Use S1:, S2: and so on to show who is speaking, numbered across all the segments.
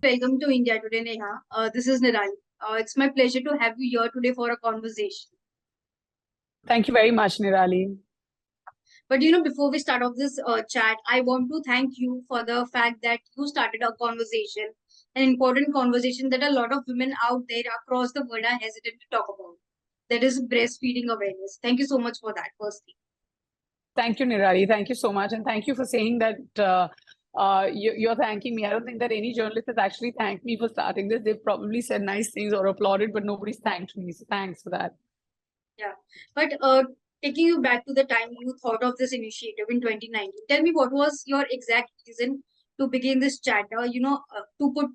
S1: welcome to India today, Neha. This is Nirali. It's my pleasure to have you here today for a conversation.
S2: Thank you very much, Nirali.
S1: But before we start off this chat, I want to thank you for the fact that you started a conversation, an important conversation that a lot of women out there across the world are hesitant to talk about. That is breastfeeding awareness. Thank you so much for that, firstly.
S2: Thank you, Nirali. Thank you so much. And thank you for saying that you're thanking me. I don't think that any journalist has actually thanked me for starting this. They've probably said nice things or applauded, but nobody's thanked me. So thanks for that.
S1: Yeah. But taking you back to the time you thought of this initiative in 2019, tell me what was your exact reason to begin this chatter, to put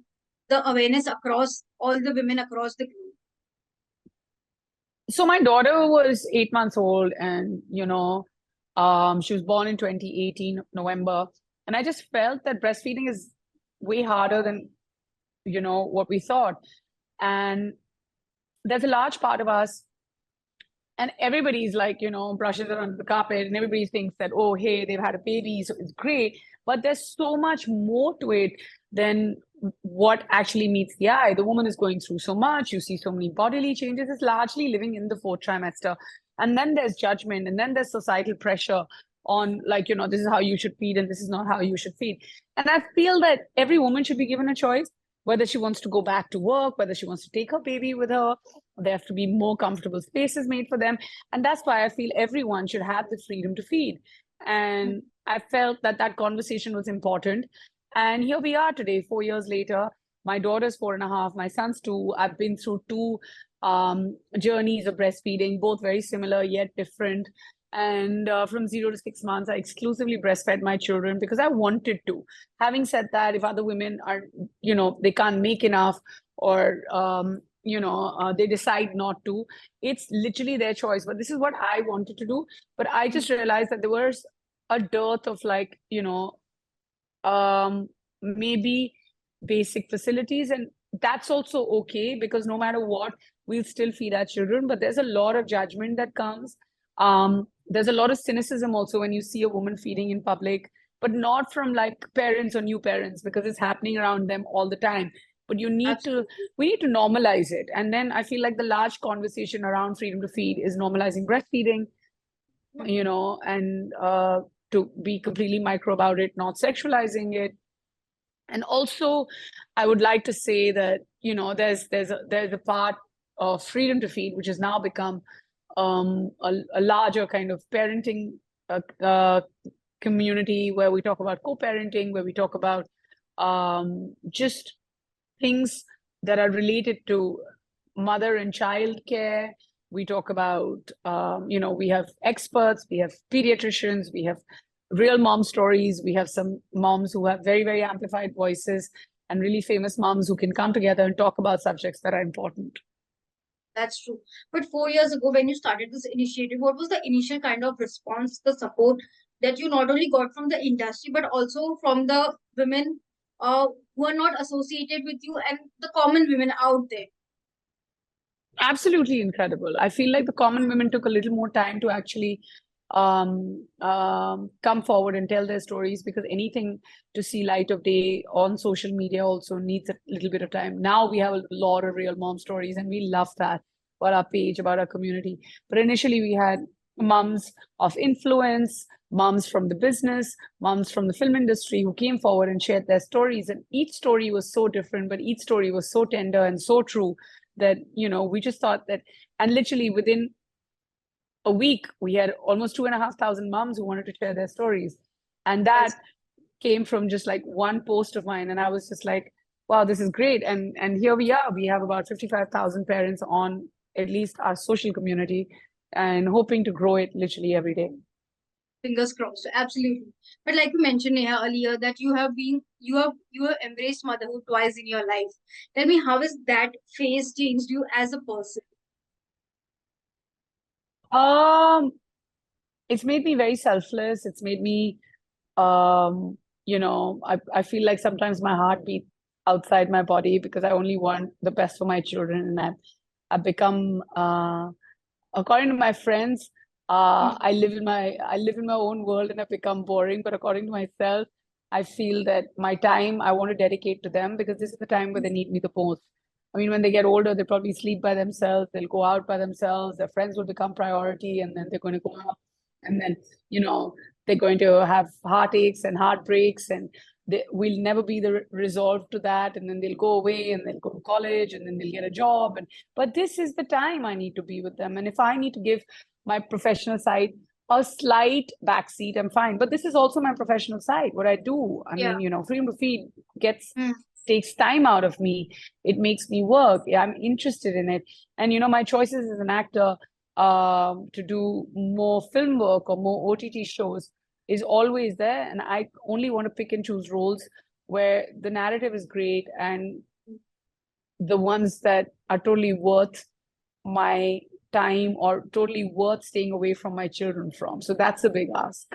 S1: the awareness across all the women across the globe.
S2: So my daughter was 8 months old and, she was born in 2018, November. And I just felt that breastfeeding is way harder than, what we thought. And there's a large part of us, and everybody's like, brushes it under the carpet, and everybody thinks that, oh, hey, they've had a baby, so it's great. But there's so much more to it than what actually meets the eye. The woman is going through so much. You see so many bodily changes. It's largely living in the fourth trimester. And then there's judgment, and then there's societal pressure on, like, this is how you should feed, and this is not how you should feed. And I feel that every woman should be given a choice, whether she wants to go back to work, whether she wants to take her baby with her. There have to be more comfortable spaces made for them. And that's why I feel everyone should have the freedom to feed. And I felt that that conversation was important. And here we are today, 4 years later. My daughter's 4.5, my son's 2. I've been through two journeys of breastfeeding, both very similar yet different. And from 0 to 6 months, I exclusively breastfed my children because I wanted to. Having said that, if other women are, they can't make enough, or they decide not to, it's literally their choice. But this is what I wanted to do. But I just realized that there was a dearth of, like, maybe basic facilities. And that's also okay, because no matter what, we'll still feed our children. But there's a lot of judgment that comes. There's a lot of cynicism also when you see a woman feeding in public, but not from like parents or new parents, because it's happening around them all the time. But we need to normalize it. And then I feel like the large conversation around freedom to feed is normalizing breastfeeding, and to be completely micro about it, not sexualizing it. And also, I would like to say that, there's a part of freedom to feed, which has now become a larger kind of parenting community, where we talk about co-parenting, where we talk about just things that are related to mother and child care. We talk about, we have experts, we have pediatricians, we have real mom stories. We have some moms who have very, very amplified voices, and really famous moms who can come together and talk about subjects that are important.
S1: That's true. But 4 years ago, when you started this initiative, what was the initial kind of response, the support that you not only got from the industry, but also from the women who are not associated with you and the common women out there?
S2: Absolutely incredible. I feel like the common women took a little more time to actually come forward and tell their stories, because anything to see light of day on social media also needs a little bit of time. Now we have a lot of real mom stories, and we love that about our page, about our community. But initially we had moms of influence, moms from the business, moms from the film industry, who came forward and shared their stories. And each story was so different, but each story was so tender and so true that, we just thought that, and literally within a week, we had almost 2,500 moms who wanted to share their stories. And that came from just like one post of mine. And I was just like, wow, this is great. And here we are. We have about 55,000 parents on at least our social community, and hoping to grow it literally every day.
S1: Fingers crossed. Absolutely. But like you mentioned, Neha, earlier, that you have embraced motherhood twice in your life. Tell me, how has that phase changed you as a person?
S2: It's made me very selfless. It's made me, I feel like sometimes my heart beats outside my body, because I only want the best for my children. And I've become, according to my friends, I live in my own world, and I've become boring. But according to myself, I feel that my time I want to dedicate to them because this is the time where they need me the most. I mean, when they get older, they probably sleep by themselves, they'll go out by themselves, their friends will become priority, and then they're going to go out. And then, they're going to have heartaches and heartbreaks, and they will never be the resolve to that. And then they'll go away and they'll go to college and then they'll get a job. But this is the time I need to be with them. And if I need to give my professional side a slight backseat, I'm fine. But this is also my professional side, what I do. I
S1: Yeah.
S2: mean, Freedom to Feed gets
S1: Mm.
S2: takes time out of me. It makes me work. Yeah, I'm interested in it. And my choices as an actor to do more film work or more OTT shows is always there. And I only want to pick and choose roles where the narrative is great and the ones that are totally worth my time or totally worth staying away from my children from. So that's a big ask.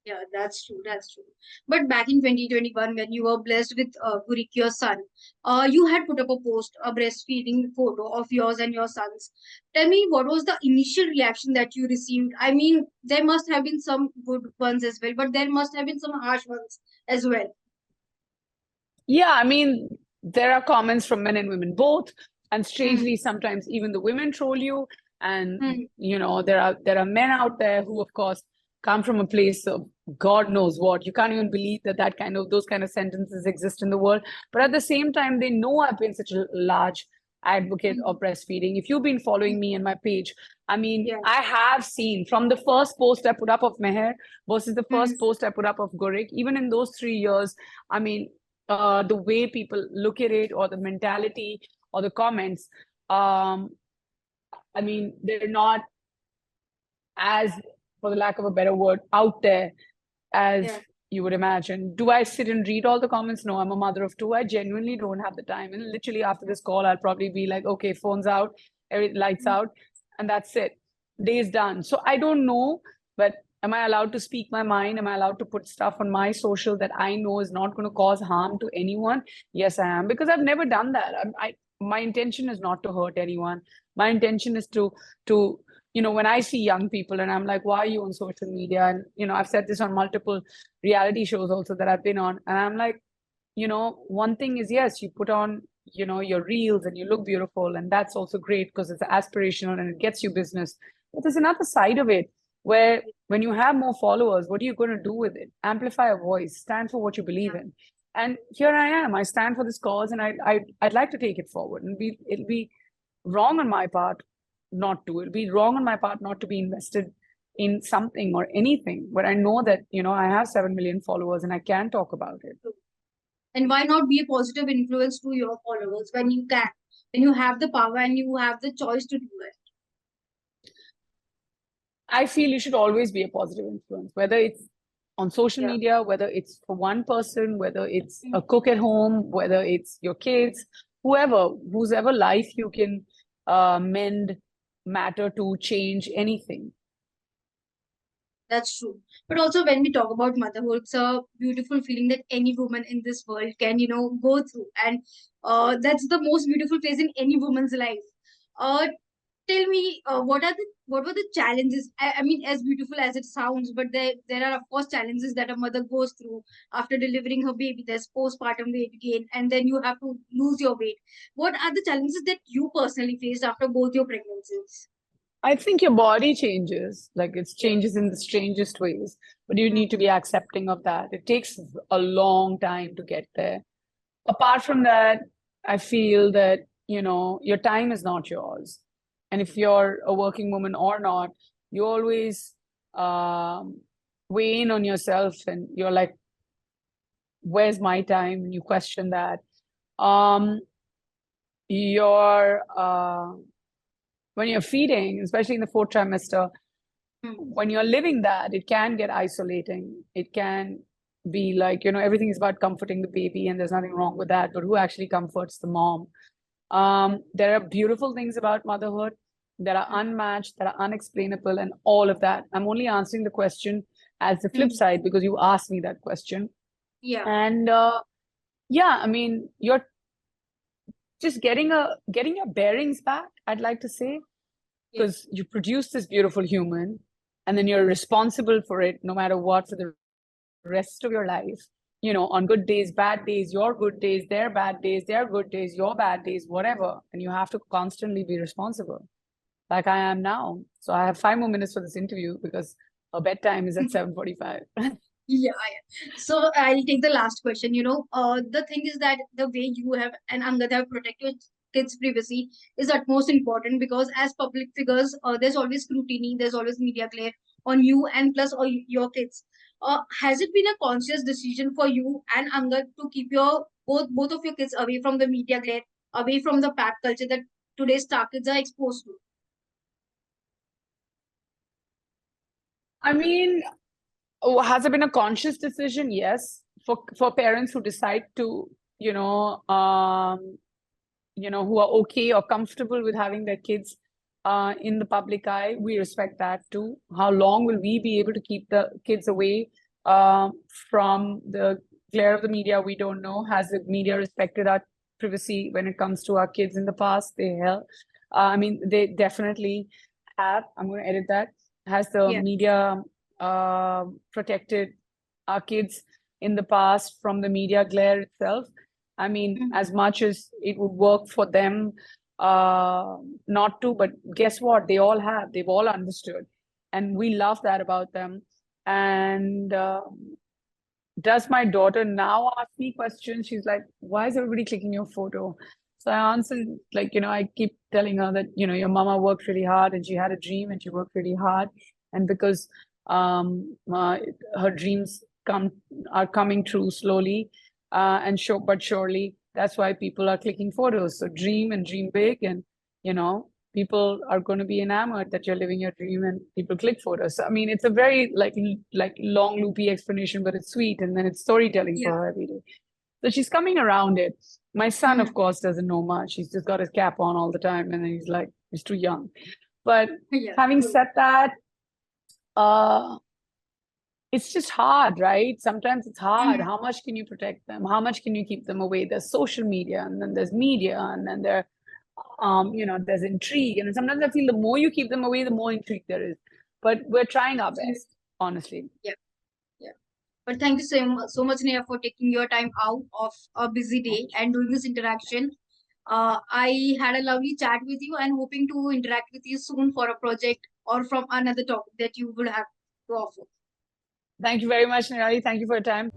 S1: Yeah, that's true. That's true. But back in 2021, when you were blessed with Guriq, your son, you had put up a post, a breastfeeding photo of yours and your son's. Tell me, what was the initial reaction that you received? I mean, there must have been some good ones as well, but there must have been some harsh ones as well.
S2: Yeah, I mean, there are comments from men and women both. And
S1: Mm.
S2: strangely, sometimes even the women troll you. And
S1: Mm.
S2: there are men out there who, of course, come from a place of God knows what. You can't even believe that those kind of sentences exist in the world. But at the same time, they know I've been such a large advocate
S1: Mm.
S2: of breastfeeding. If you've been following me and my page, I mean,
S1: Yeah.
S2: I have seen from the first post I put up of Mehr versus the first
S1: Mm.
S2: post I put up of Guriq, even in those 3 years, I mean, the way people look at it or the mentality or the comments, I mean, they're not as, for the lack of a better word, out there as
S1: Yeah.
S2: you would imagine. Do I sit and read all the comments? No, I'm a mother of two. I genuinely don't have the time. And literally after this call, I'll probably be like, okay, phone's out, lights
S1: Mm.
S2: out, and that's it. Day's done. So I don't know, but am I allowed to speak my mind? Am I allowed to put stuff on my social that I know is not going to cause harm to anyone? Yes, I am, because I've never done that. My intention is not to hurt anyone. My intention is to when I see young people and I'm like, why are you on social media? And I've said this on multiple reality shows also that I've been on, and I'm like, one thing is, yes, you put on your reels and you look beautiful, and that's also great because it's aspirational and it gets you business. But there's another side of it where when you have more followers, what are you going to do with it? Amplify a voice, stand for what you believe
S1: Yeah.
S2: in. And here I am, I stand for this cause, and I'd like to take it forward. And it'll be wrong on my part not to. It'll be wrong on my part not to be invested in something or anything. But I know that I have 7 million followers and I can talk about it.
S1: And why not be a positive influence to your followers when you can, when you have the power and you have the choice to do it?
S2: I feel you should always be a positive influence, whether it's on social
S1: Yeah.
S2: media, whether it's for one person, whether it's a cook at home, whether it's your kids, whose ever life you can mend, matter to, change anything.
S1: That's true. But also, when we talk about motherhood, it's a beautiful feeling that any woman in this world can, go through. And that's the most beautiful phase in any woman's life. Uh, Tell me, what were the challenges? I mean, as beautiful as it sounds, but there are of course challenges that a mother goes through after delivering her baby. There's postpartum weight gain, and then you have to lose your weight. What are the challenges that you personally faced after both your pregnancies?
S2: I think your body changes, like it
S1: Yeah.
S2: changes in the strangest ways, but you
S1: Mm.
S2: need to be accepting of that. It takes a long time to get there. Apart from that, I feel that, your time is not yours. And if you're a working woman or not, you always um, weigh in on yourself and you're like, where's my time? And you question that. Um, your When you're feeding, especially in the fourth trimester,
S1: Mm.
S2: when you're living that, it can get isolating. It can be like, everything is about comforting the baby, and there's nothing wrong with that. But who actually comforts the mom? There are beautiful things about motherhood that are unmatched, that are unexplainable, and all of that. I'm only answering the question as the flip
S1: Mm.
S2: side because you asked me that question.
S1: Yeah.
S2: And yeah, I mean, you're just getting your bearings back, I'd like to say,
S1: Yeah.
S2: because you produce this beautiful human and then you're responsible for it no matter what for the rest of your life. on good days, bad days, your good days, their bad days, their good days, your bad days, whatever. And you have to constantly be responsible, like I am now. So I have 5 more minutes for this interview because her bedtime is at 7:45.
S1: Yeah, yeah. So I'll take the last question. The thing is that the way you have and Angad have protected your kids' privacy is utmost important, because as public figures, there's always scrutiny, there's always media glare on you and plus or your kids. Has it been a conscious decision for you and Angad to keep your both of your kids away from the media glare, away from the pap culture that today's star kids are exposed to?
S2: I mean, has it been a conscious decision? Yes, for parents who decide to, who are okay or comfortable with having their kids in the public eye, we respect that too. How long will we be able to keep the kids away from the glare of the media? We don't know. Has the media respected our privacy when it comes to our kids in the past? They definitely have. I'm going to edit that. Has the media protected our kids in the past from the media glare itself? I mean, as much as it would work for them not to, but guess what? They all have. They've all understood. And we love that about them. And does my daughter now ask me questions? She's like, why is everybody clicking your photo? So I answered, I keep telling her that, your mama worked really hard and she had a dream and she worked really hard. And because her dreams are coming true slowly but surely, that's why people are clicking photos. So dream and dream big, and people are going to be enamored that you're living your dream, and people click photos. So, I mean, it's a very like long loopy explanation, but it's sweet, and then it's storytelling for her every day. So she's coming around it. My son, of course, doesn't know much. He's just got his cap on all the time, and then he's too young. But having said that, it's just hard, right? Sometimes it's hard. How much can you protect them? How much can you keep them away? There's social media, and then there's media, and then there's intrigue. And sometimes I feel the more you keep them away, the more intrigue there is. But we're trying our best, honestly.
S1: Yeah. But thank you so much, Neha, for taking your time out of a busy day and doing this interaction. I had a lovely chat with you and hoping to interact with you soon for a project or from another topic that you would have to offer.
S2: Thank you very much, Nirali. Thank you for your time.